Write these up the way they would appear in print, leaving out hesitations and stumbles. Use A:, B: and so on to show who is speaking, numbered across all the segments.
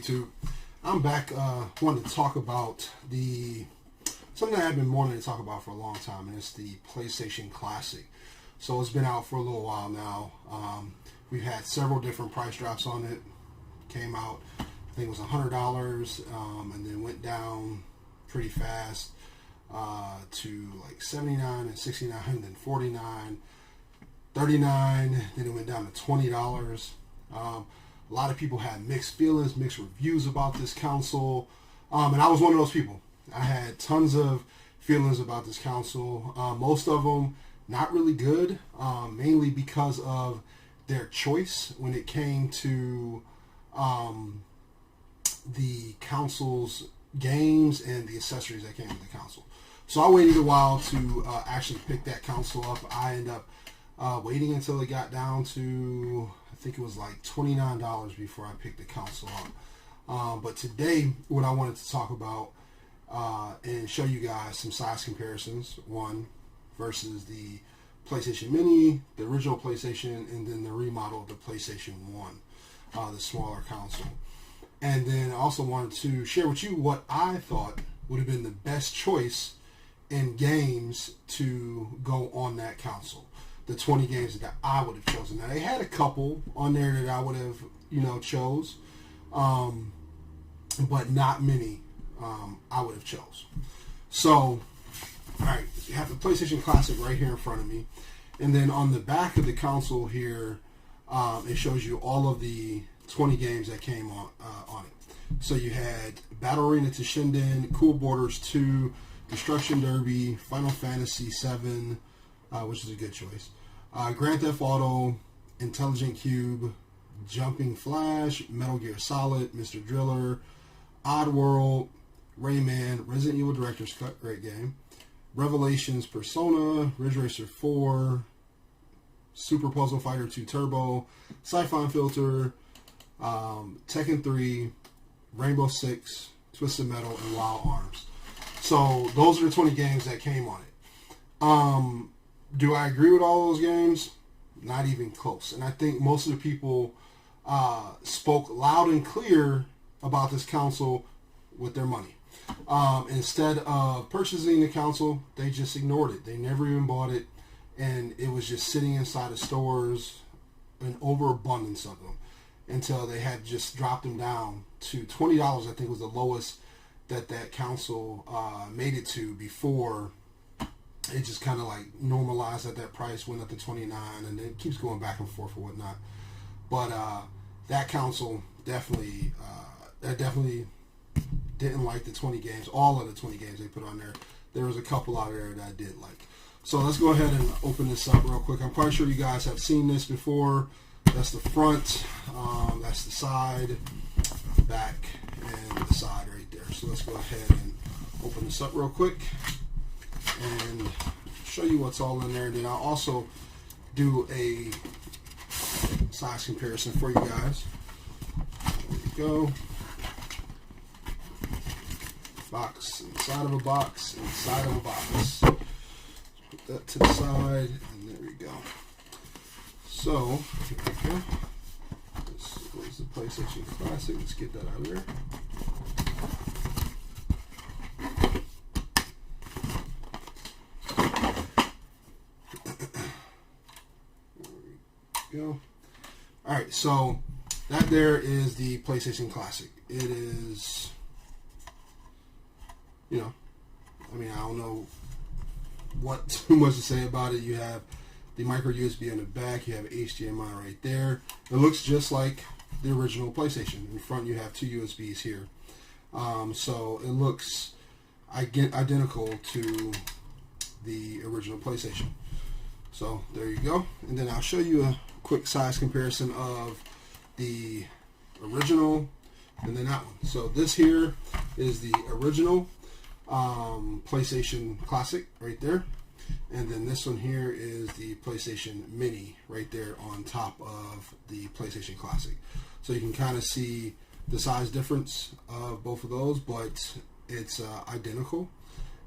A: YouTube? I'm back. Wanted to talk about something I've been wanting to talk about for a long time, and it's the PlayStation Classic. So it's been out for a little while now. We've had several different price drops on it. Came out, I think it was $100, and then went down pretty fast to like $79 and $69, and then $49, $39. Then it went down to $20. A lot of people had mixed feelings, mixed reviews about this console, and I was one of those people. I had tons of feelings about this console. Most of them not really good, mainly because of their choice when it came to the console's games and the accessories that came with the console. So I waited a while to actually pick that console up. I ended up waiting until it got down to, I think it was like $29 before I picked the console up. But today, what I wanted to talk about and show you guys some size comparisons, one versus the PlayStation Mini, the original PlayStation, and then the remodel of the PlayStation 1, the smaller console. And then I also wanted to share with you what I thought would have been the best choice in games to go on that console. The 20 games that I would have chosen. Now, they had a couple on there that I would have, chose, but not many I would have chose. So, all right, you have the PlayStation Classic right here in front of me. And then on the back of the console here, it shows you all of the 20 games that came on it. So you had Battle Arena to Shinden, Cool Borders 2, Destruction Derby, Final Fantasy VII, which is a good choice, Grand Theft Auto, Intelligent Cube, Jumping Flash, Metal Gear Solid, Mr. Driller, Oddworld, Rayman, Resident Evil Director's Cut, great game, Revelations, Persona, Ridge Racer 4, Super Puzzle Fighter 2 Turbo, Siphon Filter, Tekken 3, Rainbow Six, Twisted Metal, and Wild Arms. So those are the 20 games that came on it. Do I agree with all those games? Not even close. And I think most of the people spoke loud and clear about this console with their money. Instead of purchasing the console, they just ignored it. They never even bought it, and it was just sitting inside of stores, an overabundance of them, until they had just dropped them down to $20. I think was the lowest that console made it to before it just kind of like normalized at that price, went up to $29, and it keeps going back and forth or whatnot. But that console definitely didn't like the 20 games, all of the 20 games they put on there. There was a couple out there that I did like. So let's go ahead and open this up real quick. I'm quite sure you guys have seen this before. That's the front, that's the side, back, and the side right there. So let's go ahead and open this up real quick and show you what's all in there. And then I'll also do a size comparison for you guys. There you go. Box inside of a box, inside of a box. Put that to the side, and there we go. So, here we go. This is the PlayStation Classic. Let's get that out of there. There we go. Alright, so that there is the PlayStation Classic. It is, I don't know what too much to say about it. You have the micro USB on the back. You have HDMI right there. It looks just like the original PlayStation. In front, you have two USBs here. So it looks identical to the original PlayStation. So there you go. And then I'll show you a quick size comparison of the original and then that one. So this here is the original PlayStation Classic right there, and then this one here is the PlayStation Mini right there on top of the PlayStation Classic. So you can kind of see the size difference of both of those, but it's identical.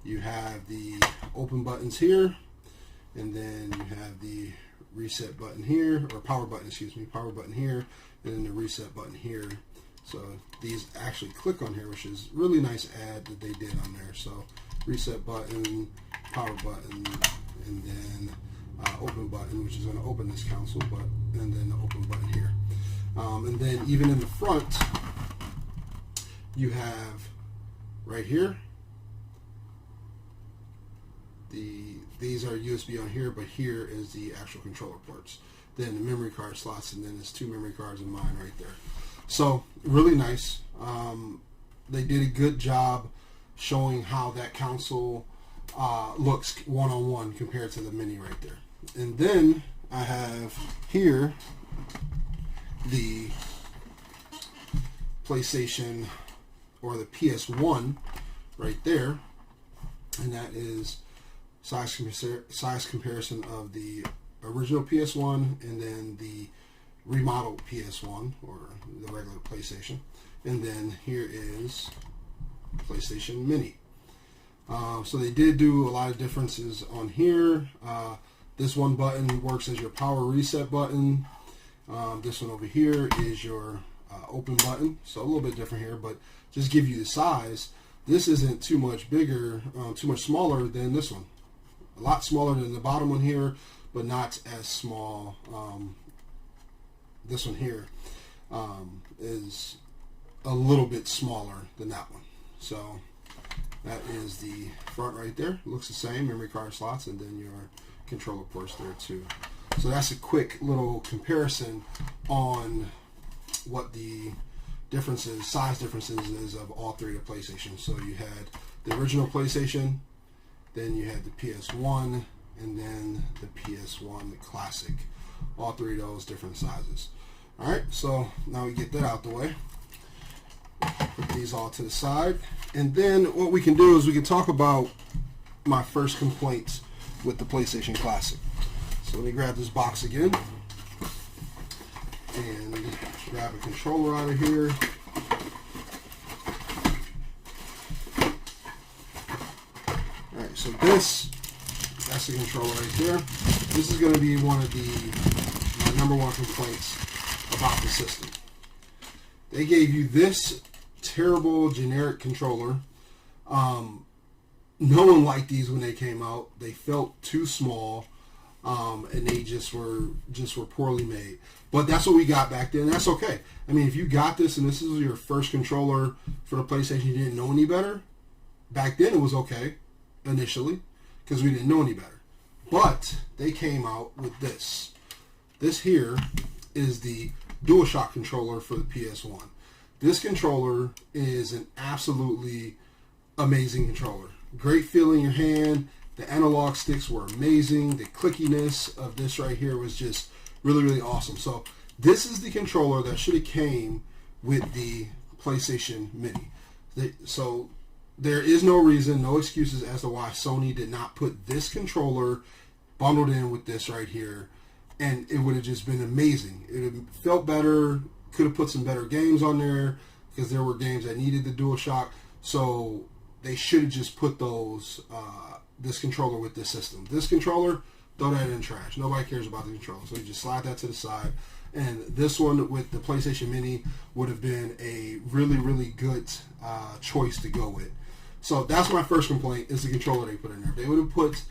A: You have the open buttons here, and then you have the reset button here, or power button, excuse me, power button here, and then the reset button here. So these actually click on here, which is really nice ad that they did on there. So reset button, power button, and then open button, which is going to open this console, and then the open button here. And then even in the front, you have right here, these are USB on here, but here is the actual controller ports. Then the memory card slots, and then there's 2 memory cards in mine right there. So really nice. They did a good job showing how that console looks one-on-one compared to the Mini right there. And then I have here the PlayStation or the PS1 right there, and that is size comparison of the original PS1 and then the remodeled PS1 or the regular PlayStation, and then here is PlayStation Mini. So they did do a lot of differences on here. This one button works as your power reset button. This one over here is your open button, so a little bit different here, but just give you the size. This isn't too much bigger, too much smaller than this one. A lot smaller than the bottom one here, but not as small. This one here is a little bit smaller than that one. So that is the front right there. Looks the same, memory card slots, and then your controller ports there too. So that's a quick little comparison on what the differences, size differences is of all three of the PlayStation. So you had the original PlayStation, then you had the PS1, and then the PS1, the classic. All three of those different sizes. Alright, so now we get that out the way. Put these all to the side. And then what we can do is we can talk about my first complaints with the PlayStation Classic. So let me grab this box again and grab a controller out of here. Alright, so that's the controller right there. This is going to be one of my number one complaints about the system. They gave you this terrible generic controller. No one liked these when they came out. They felt too small, and they just were poorly made. But that's what we got back then. That's okay. I mean, if you got this and this is your first controller for the PlayStation, you didn't know any better. Back then, it was okay initially because we didn't know any better. But they came out with this. This here is the DualShock controller for the PS1. This controller is an absolutely amazing controller. Great feel in your hand. The analog sticks were amazing. The clickiness of this right here was just really, really awesome. So this is the controller that should have came with the PlayStation Mini. So there is no reason, no excuses as to why Sony did not put this controller bundled in with this right here, and it would have just been amazing. It would have felt better, could have put some better games on there because there were games that needed the DualShock. So they should have just put those this controller with this system. This controller, throw that in the trash. Nobody cares about the controller. So you just slide that to the side. And this one with the PlayStation Mini would have been a really, really good choice to go with. So that's my first complaint is the controller they put in there. If they would have put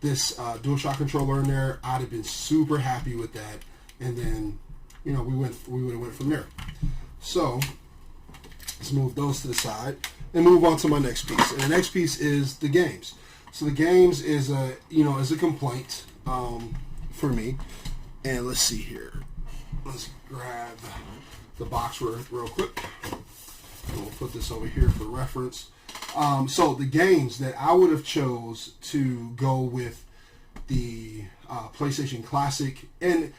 A: this DualShock controller in there, I'd have been super happy with that. And then, we would have went from there. So let's move those to the side and move on to my next piece. And the next piece is the games. So the games is a complaint for me. And let's see here. Let's grab the box real quick. And we'll put this over here for reference. So the games that I would have chose to go with the PlayStation Classic, and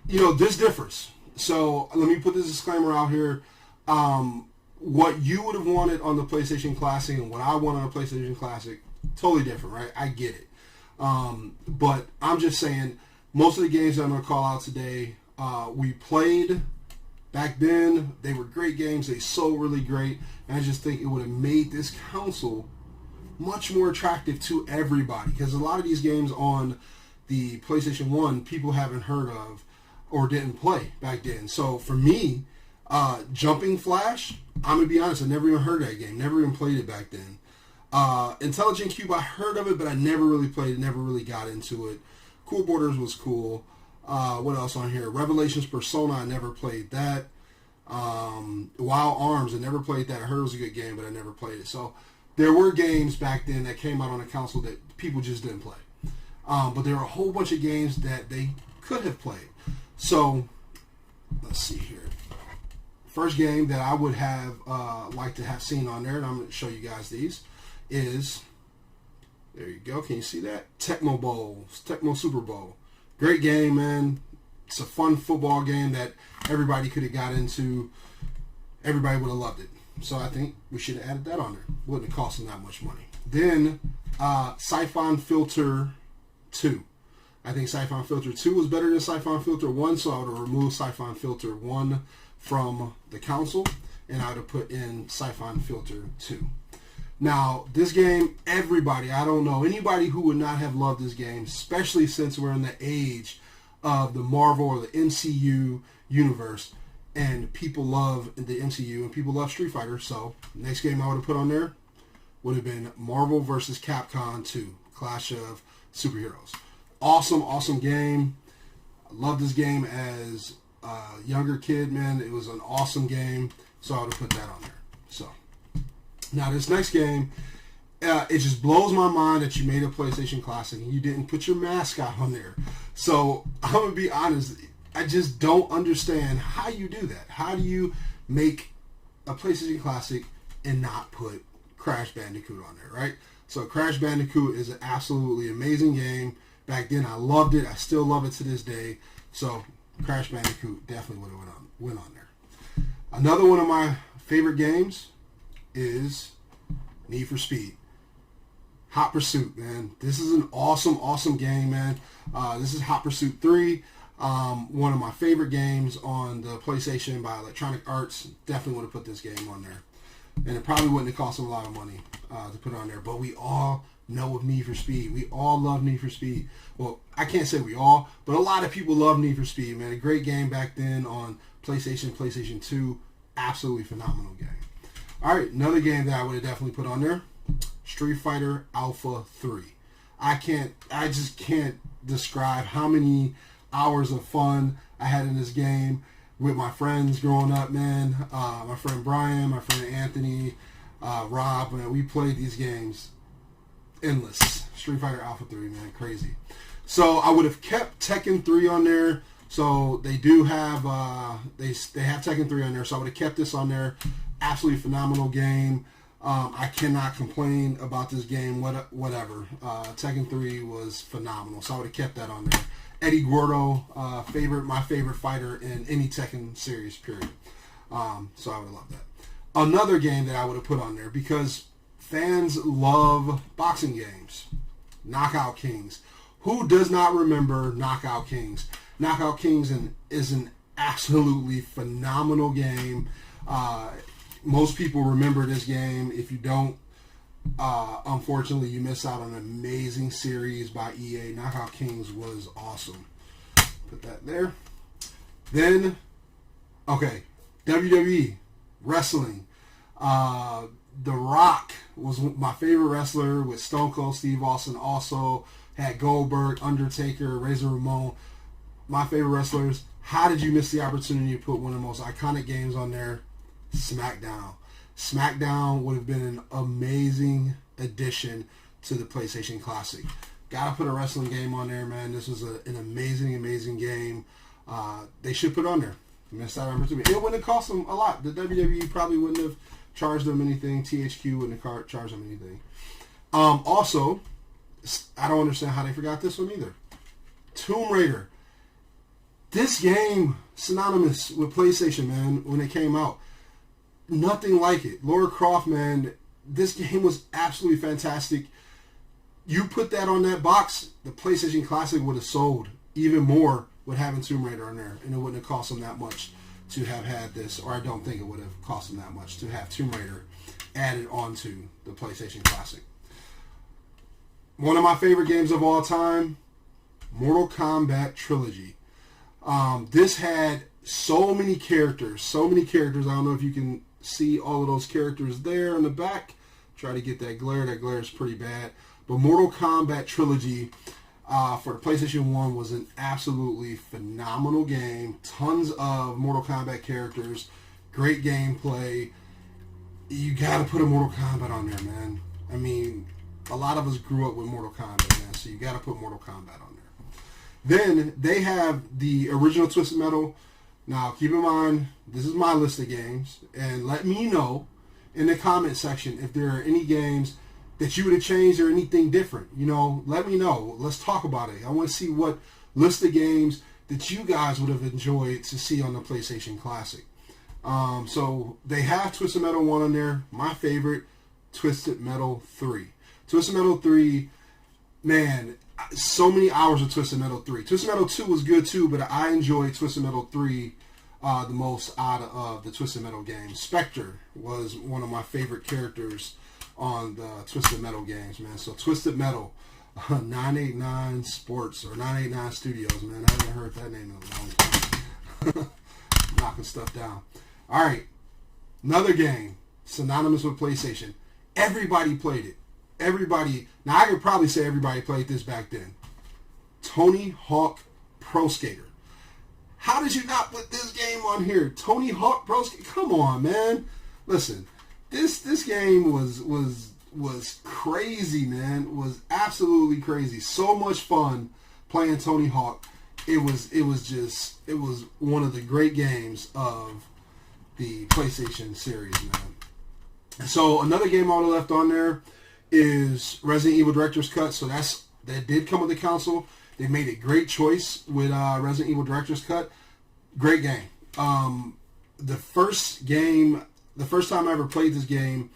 A: this differs. So let me put this disclaimer out here. What you would have wanted on the PlayStation Classic and what I want on the PlayStation Classic, totally different, right? I get it. But I'm just saying, most of the games that I'm going to call out today, we played back then. They were great games. They sold really great. And I just think it would have made this console much more attractive to everybody. Because a lot of these games on the PlayStation 1, people haven't heard of or didn't play back then. So for me, Jumping Flash, I'm going to be honest, I never even heard of that game. Never even played it back then. Intelligent Cube, I heard of it, but I never really played it, never really got into it. Cool Borders was cool. What else on here? Revelations Persona, I never played that. Wild Arms, I never played that. I heard it was a good game, but I never played it. So there were games back then that came out on a console that people just didn't play. But there are a whole bunch of games that they could have played. So let's see here. First game that I would have liked to have seen on there, and I'm going to show you guys these, is, there you go. Can you see that? Tecmo Super Bowl. Great game, man. It's a fun football game that everybody could have got into. Everybody would have loved it. So I think we should have added that on there. Wouldn't have cost them that much money. Then Siphon Filter 2. I think Siphon Filter 2 was better than Siphon Filter 1, so I would have removed Siphon Filter 1 from the console, and I would have put in Siphon Filter 2. Now, this game, everybody, I don't know anybody who would not have loved this game, especially since we're in the age of the Marvel or the MCU universe, and people love the MCU and people love Street Fighter. So, next game I would have put on there would have been Marvel vs. Capcom 2, Clash of Superheroes. Awesome game. I loved this game as a younger kid, man. It was an awesome game, so I would have put that on there. So, now this next game, it just blows my mind that you made a PlayStation Classic and you didn't put your mascot on there. So, I'm going to be honest, I just don't understand how you do that. How do you make a PlayStation Classic and not put Crash Bandicoot on there, right? So, Crash Bandicoot is an absolutely amazing game. Back then, I loved it. I still love it to this day. So, Crash Bandicoot definitely would have went on there. Another one of my favorite games is Need for Speed. Hot Pursuit, man. This is an awesome game, man. This is Hot Pursuit 3. One of my favorite games on the PlayStation by Electronic Arts. Definitely would have put this game on there. And it probably wouldn't have cost them a lot of money to put on there. But we all know of Need for Speed. We all love Need for Speed. Well, I can't say we all, but a lot of people love Need for Speed, man. A great game back then on PlayStation 2. Absolutely phenomenal game. All right, another game that I would have definitely put on there, Street Fighter Alpha 3. I just can't describe how many hours of fun I had in this game with my friends growing up, man. My friend Brian, my friend Anthony, Rob, man, we played these games endless. Street Fighter Alpha 3, man, crazy. So I would have kept Tekken 3 on there. So they do have they have Tekken 3 on there. So I would have kept this on there. Absolutely phenomenal game. I cannot complain about this game. Whatever. Tekken 3 was phenomenal. So I would have kept that on there. Eddie Gordo, my favorite fighter in any Tekken series, period. So I would have loved that. Another game that I would have put on there because fans love boxing games. Knockout Kings. Who does not remember Knockout Kings? Knockout Kings is an absolutely phenomenal game. Most people remember this game. If you don't, unfortunately, you miss out on an amazing series by EA. Knockout Kings was awesome. Put that there. Then, okay, WWE, wrestling. The Rock was my favorite wrestler with Stone Cold Steve Austin. Also had Goldberg, Undertaker, Razor Ramon. My favorite wrestlers. How did you miss the opportunity to put one of the most iconic games on there? SmackDown. SmackDown would have been an amazing addition to the PlayStation Classic. Gotta put a wrestling game on there, man. This was an amazing game. They should put on there. Missed that opportunity. It wouldn't have cost them a lot. The WWE probably wouldn't have charged them anything. THQ wouldn't have charged them anything. Also, I don't understand how they forgot this one either. Tomb Raider. This game, synonymous with PlayStation, man, when it came out. Nothing like it. Lara Croft, man, this game was absolutely fantastic. You put that on that box, the PlayStation Classic would have sold even more with having Tomb Raider on there, and it wouldn't have cost them that much to have had this, or I don't think it would have cost them that much to have Tomb Raider added onto the PlayStation Classic. One of my favorite games of all time, Mortal Kombat Trilogy. This had So many characters. I don't know if you can see all of those characters there in the back. Try to get that glare. That glare is pretty bad. But Mortal Kombat Trilogy for the PlayStation 1 was an absolutely phenomenal game. Tons of Mortal Kombat characters. Great gameplay. You got to put a Mortal Kombat on there, man. I mean, a lot of us grew up with Mortal Kombat, man. So you got to put Mortal Kombat on there. Then they have the original Twisted Metal. Now, keep in mind, this is my list of games. And let me know in the comment section if there are any games that you would have changed or anything different. You know, let me know. Let's talk about it. I want to see what list of games that you guys would have enjoyed to see on the PlayStation Classic. So they have Twisted Metal 1 on there. My favorite, Twisted Metal 3. Twisted Metal 3, man, so many hours of Twisted Metal 3. Twisted Metal 2 was good too, but I enjoyed Twisted Metal 3 the most out of the Twisted Metal games. Spectre was one of my favorite characters on the Twisted Metal games, man. So Twisted Metal, 989 Sports or 989 Studios, man. I haven't heard that name in a long time. Knocking stuff down. All right, another game synonymous with PlayStation. Everybody played it. Everybody. Now I could probably say everybody played this back then. Tony Hawk Pro Skater. How did you not put this game on here? Tony Hawk Pro Skater. Come on, man. Listen, this game was crazy, man. Was absolutely crazy. So much fun playing Tony Hawk. It was one of the great games of the PlayStation series, man. So another game I would have left on there is Resident Evil Director's Cut. So that did come with the console. They made a great choice with Resident Evil Director's Cut. Great game. The first time I ever played this game,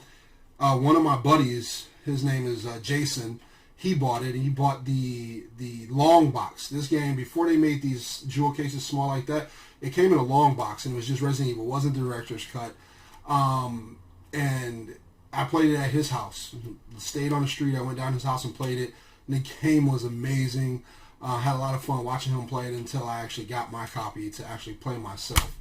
A: one of my buddies, his name is Jason, he bought it. He bought the long box. This game, before they made these jewel cases small like that, it came in a long box, and it was just Resident Evil. It wasn't the Director's Cut. And I played it at his house. Stayed on the street. I went down to his house and played it. And the game was amazing. Had a lot of fun watching him play it until I actually got my copy to actually play myself.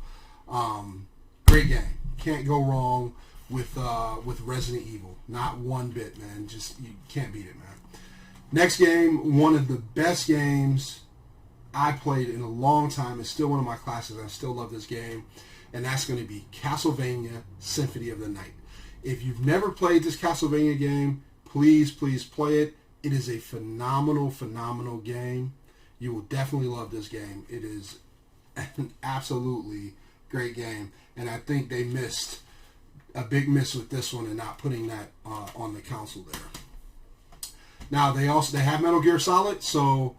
A: Great game. Can't go wrong with Resident Evil. Not one bit, man. Just, you can't beat it, man. Next game, one of the best games I played in a long time. It's still one of my classics. I still love this game. And that's going to be Castlevania Symphony of the Night. If you've never played this Castlevania game, please play it. It is a phenomenal, phenomenal game. You will definitely love this game. It is an absolutely great game. And I think they missed a big miss with this one and not putting that on the console there. Now, they have Metal Gear Solid, so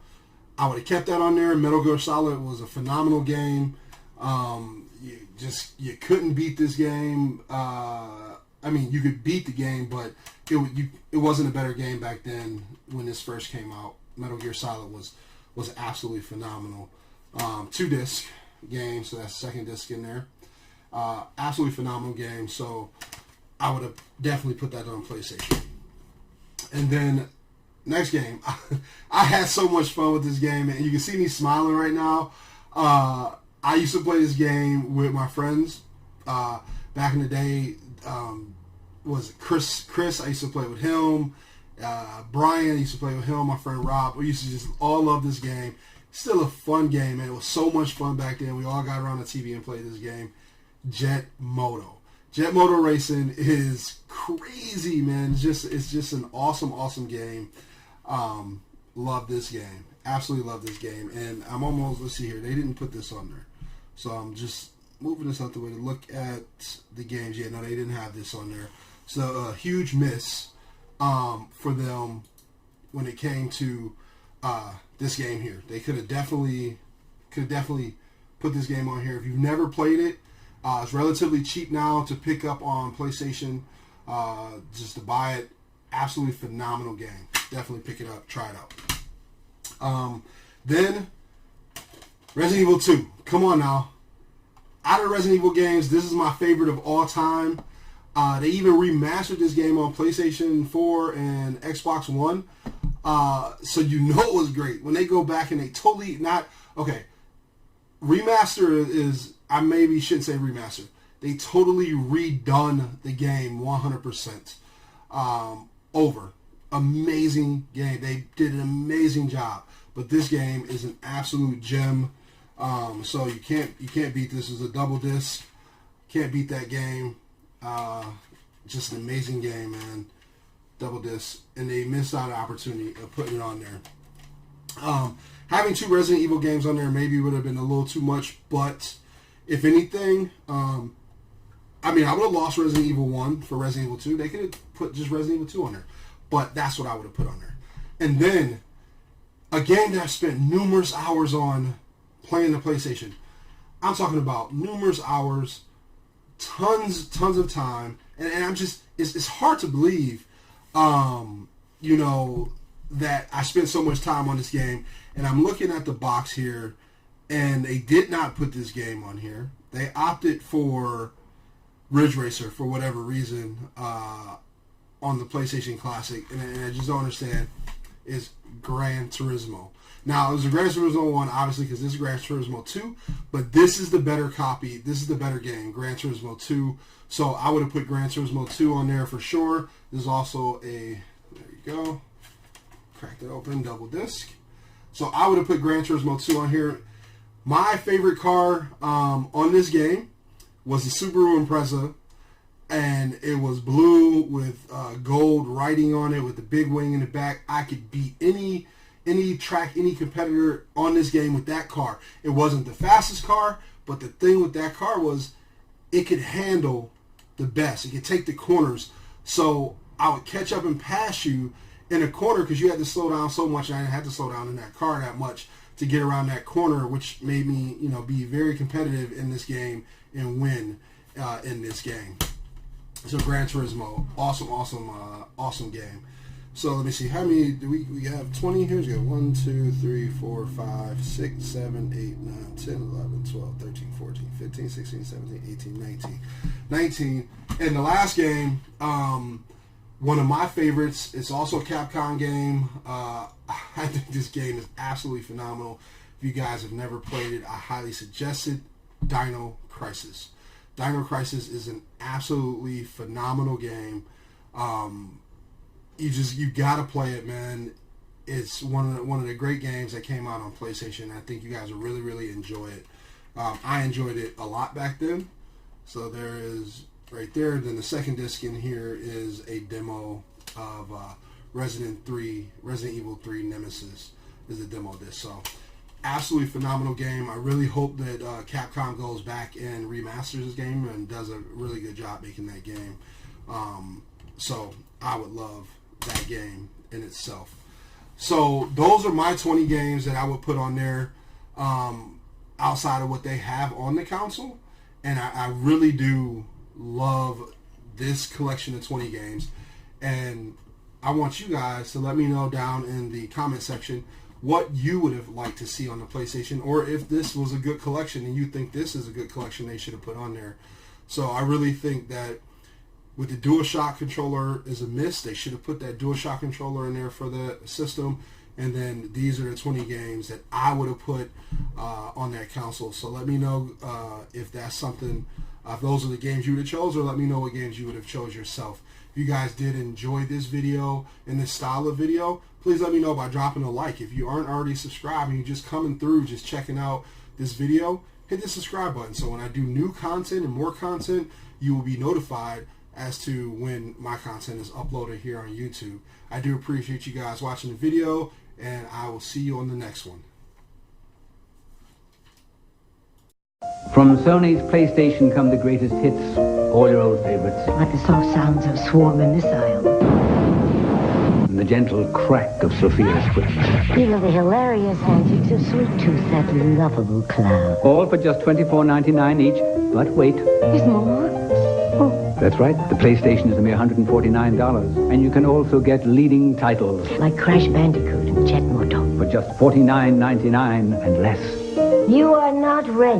A: I would have kept that on there. Metal Gear Solid was a phenomenal game. You couldn't beat this game. I mean, you could beat the game, but it wasn't a better game back then when this first came out. Metal Gear Solid was absolutely phenomenal. 2-disc game, so that's second disc in there. Absolutely phenomenal game, so I would have definitely put that on PlayStation. And then next game, I had so much fun with this game, and you can see me smiling right now. I used to play this game with my friends back in the day. Was Chris? I used to play with him. Brian used to play with him. My friend Rob. We used to just all love this game. Still a fun game, man. It was so much fun back then. We all got around the TV and played this game. Jet Moto. Jet Moto Racing is crazy, man. It's just an awesome game. Love this game. Absolutely love this game. And I'm almost, let's see here. They didn't put this on there. So I'm just moving this out the way to look at the games. Yeah, no, they didn't have this on there. So a huge miss for them when it came to this game here. They could have definitely put this game on here. If you've never played it, it's relatively cheap now to pick up on PlayStation. Just to buy it, absolutely phenomenal game. Definitely pick it up, try it out. Then Resident Evil 2. Come on now. Out of Resident Evil games, this is my favorite of all time. They even remastered this game on PlayStation 4 and Xbox One. So you know it was great. When they go back and they totally not... Okay, remaster I maybe shouldn't say remastered. They totally redone the game 100% over. Amazing game. They did an amazing job. But this game is an absolute gem. So you can't beat this. It's a double disc. Can't beat that game. Just an amazing game, man. Double disc. And they missed out on the opportunity of putting it on there. Having 2 Resident Evil games on there maybe would have been a little too much, but if anything, I would have lost Resident Evil 1 for Resident Evil 2. They could have put just Resident Evil 2 on there, but that's what I would have put on there. And then, a game that I've spent numerous hours on playing the PlayStation. I'm talking about numerous hours, tons of time, and I'm just, it's hard to believe, that I spent so much time on this game. And I'm looking at the box here, and they did not put this game on here. They opted for Ridge Racer for whatever reason on the PlayStation Classic, and I just don't understand. Is Gran Turismo. Now, it was a Gran Turismo 1, obviously, because this is Gran Turismo 2, but this is the better copy. This is the better game, Gran Turismo 2. So I would have put Gran Turismo 2 on there for sure. There's also there you go. Cracked it open, double disc. So I would have put Gran Turismo 2 on here. My favorite car on this game was the Subaru Impreza, and it was blue with gold writing on it with the big wing in the back. I could beat any competitor on this game with that car. It wasn't the fastest car, but the thing with that car was it could handle the best. It could take the corners. So I would catch up and pass you in a corner because you had to slow down so much, and I didn't have to slow down in that car that much to get around that corner, which made me, be very competitive in this game and win in this game. So Gran Turismo, awesome game. So let me see, how many do we have? 20 here. We got 1, 2, 3, 4, 5, 6, 7, 8, 9, 10, 11, 12, 13, 14, 15, 16, 17, 18, 19. And the last game, one of my favorites. It's also a Capcom game. I think this game is absolutely phenomenal. If you guys have never played it, I highly suggest it. Dino Crisis. Dino Crisis is an absolutely phenomenal game. You gotta play it, man. It's one of the great games that came out on PlayStation. I think you guys will really enjoy it. I enjoyed it a lot back then. So there is right there. Then the second disc in here is a demo of Resident Evil 3 Nemesis is a demo disc. So absolutely phenomenal game. I really hope that Capcom goes back and remasters this game and does a really good job making that game. So I would love that game in itself. So those are my 20 games that I would put on there outside of what they have on the console. And I really do love this collection of 20 games. And I want you guys to let me know down in the comment section what you would have liked to see on the PlayStation, or if this was a good collection and you think this is a good collection they should have put on there. So I really think that with the DualShock controller is a miss. They should have put that DualShock controller in there for the system. And then these are the 20 games that I would have put on that console. So let me know if that's something, if those are the games you would have chose, or let me know what games you would have chose yourself. If you guys did enjoy this video and this style of video, please let me know by dropping a like. If you aren't already subscribed and you're just coming through, just checking out this video, hit the subscribe button. So when I do new content and more content, you will be notified as to when my content is uploaded here on YouTube. I do appreciate you guys watching the video, and I will see you on the next one.
B: From Sony's PlayStation come the greatest hits, all your old favorites.
C: Like the soft sounds of swarming missiles.
B: And the gentle crack of Sophia's whip.
C: Even the hilarious antics of Sweet Tooth, that lovable clown.
B: All for just $24.99 each, but wait.
C: There's more? Oh.
B: That's right, the PlayStation is a mere $149, and you can also get leading titles.
C: Like Crash Bandicoot and Jet Moto.
B: For just $49.99 and less.
C: You are not ready.